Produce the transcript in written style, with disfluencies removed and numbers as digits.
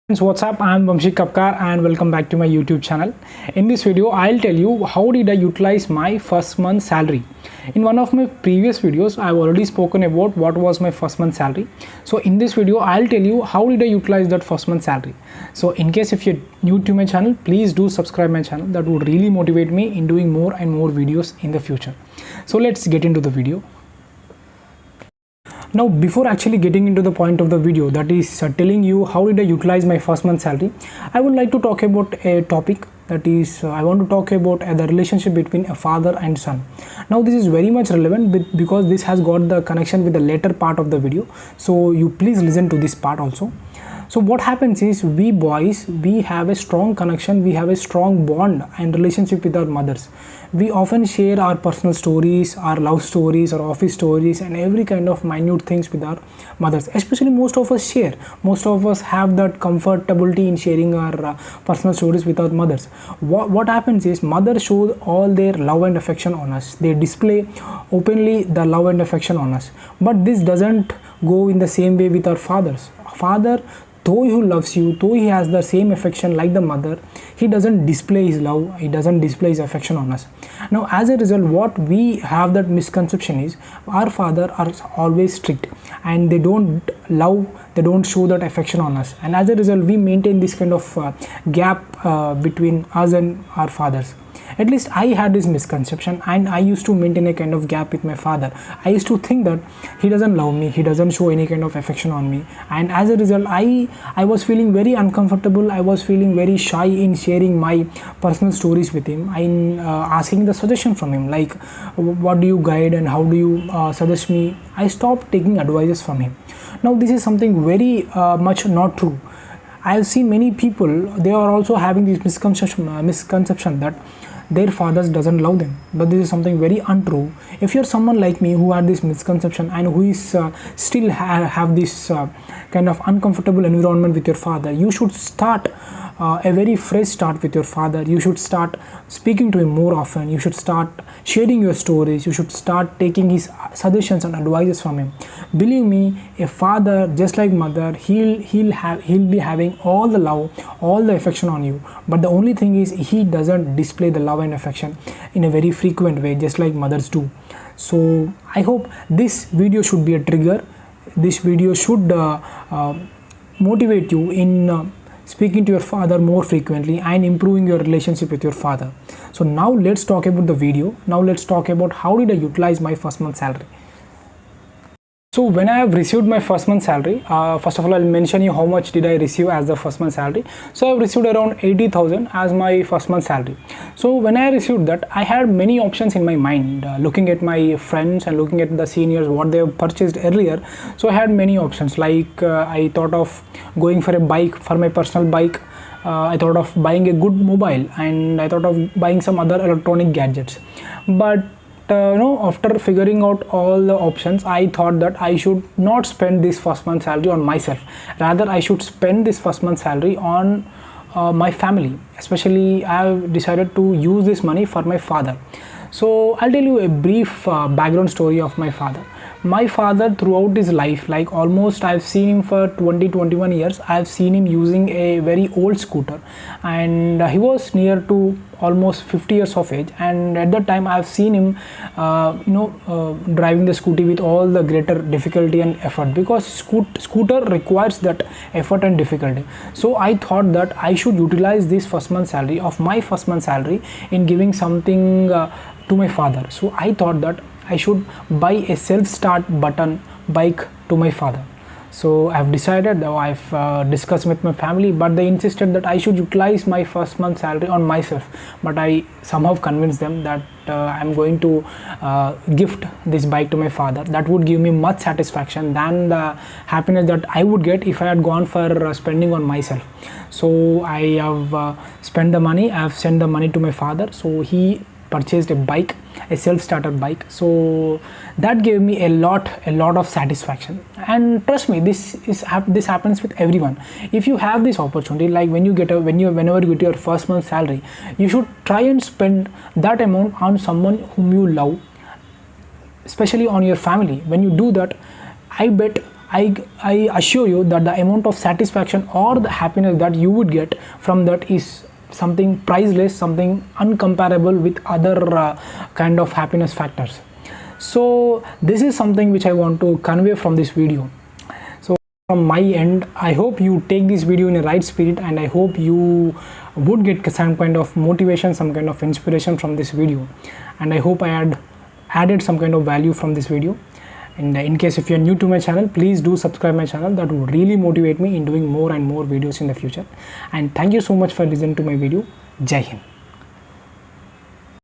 Friends, what's up? I'm VAMSHEE Kapkar and welcome back to my YouTube channel. In this video, I'll tell you how did I utilize my first month salary. In one of my previous videos, I've already spoken about what was my first month salary. So in this video, I'll tell you how did I utilize that first month salary. So in case if you're new to my channel, please do subscribe my channel. That would really motivate me in doing more and more videos in the future. So let's get into the video. Now, before actually getting into the point of the video, that is telling you how did I utilize my first month salary, I would like to talk about a topic, that is I want to talk about the relationship between a father and son. Now this is very much relevant because this has got the connection with the later part of the video, so you please listen to this part also. So what happens is, we boys, we have a strong connection, we have a strong bond and relationship with our mothers. We often share our personal stories, our love stories, our office stories and every kind of minute things with our mothers. Especially most of us share, most of us have that comfortability in sharing our personal stories with our mothers. What happens is, mothers show all their love and affection on us. They display openly the love and affection on us. But this doesn't go in the same way with our fathers. Father, though he loves you, though he has the same affection like the mother, he doesn't display his love, he doesn't display his affection on us. Now as a result, what we have that misconception is, our father are always strict and they don't love, they don't show that affection on us, and as a result we maintain this kind of gap between us and our fathers. At least I had this misconception and I used to maintain a kind of gap with my father. I used to think that he doesn't love me, he doesn't show any kind of affection on me, and as a result I was feeling very uncomfortable. I was feeling very shy in sharing my personal stories with him. I'm asking the suggestion from him, like what do you guide and how do you suggest me. I stopped taking advices from him. Now this is something very much not true. I have seen many people, they are also having this misconception that their fathers doesn't love them, but this is something very untrue. If you're someone like me who had this misconception and who is still have this kind of uncomfortable environment with your father, you should start a very fresh start with your father. You should start speaking to him more often. You should start sharing your stories. You should start taking his suggestions and advices from him. Believe me, a father, just like mother, he'll be having all the love, all the affection on you, but the only thing is, he doesn't display the love and affection in a very frequent way, just like mothers do. So I hope this video should be a trigger. This video should motivate you in speaking to your father more frequently and improving your relationship with your father. So now let's talk about the video. Now let's talk about how did I utilize my first month salary. So when I have received my first month salary, first of all I'll mention you how much did I receive as the first month salary. So I've received around 80,000 as my first month salary. So when I received that, I had many options in my mind, looking at my friends and looking at the seniors, what they have purchased earlier. So I had many options, like I thought of going for a bike, for my personal bike. I thought of buying a good mobile, and I thought of buying some other electronic gadgets. But after figuring out all the options, I thought that I should not spend this first month salary on myself. Rather, I should spend this first month salary on my family. Especially, I have decided to use this money for my father. So I'll tell you a brief background story of my father. My father, throughout his life, like almost I've seen him for 20-21 years, I've seen him using a very old scooter, and he was near to almost 50 years of age, and at that time I've seen him driving the scooty with all the greater difficulty and effort, because scooter requires that effort and difficulty. So I thought that I should utilize this first month salary of my first month salary in giving something to my father. So I thought that I should buy a self-start button bike to my father. So I've decided, I've discussed with my family, but they insisted that I should utilize my first month salary on myself. But I somehow convinced them that I'm going to gift this bike to my father. That would give me much satisfaction than the happiness that I would get if I had gone for spending on myself. So I have spent the money, I have sent the money to my father. So he purchased a bike, a self-starter bike. So that gave me a lot of satisfaction. And trust me, this happens with everyone. If you have this opportunity, like whenever you get your first month salary, you should try and spend that amount on someone whom you love, especially on your family. When you do that, I bet I assure you that the amount of satisfaction or the happiness that you would get from that is something priceless, something uncomparable with other kind of happiness factors. So this is something which I want to convey from this video. So from my end, I hope you take this video in a right spirit, and I hope you would get some kind of motivation, some kind of inspiration from this video, and I hope I had added some kind of value from this video. And in case if you are new to my channel, please do subscribe my channel. That would really motivate me in doing more and more videos in the future. And thank you so much for listening to my video. Jai Hind.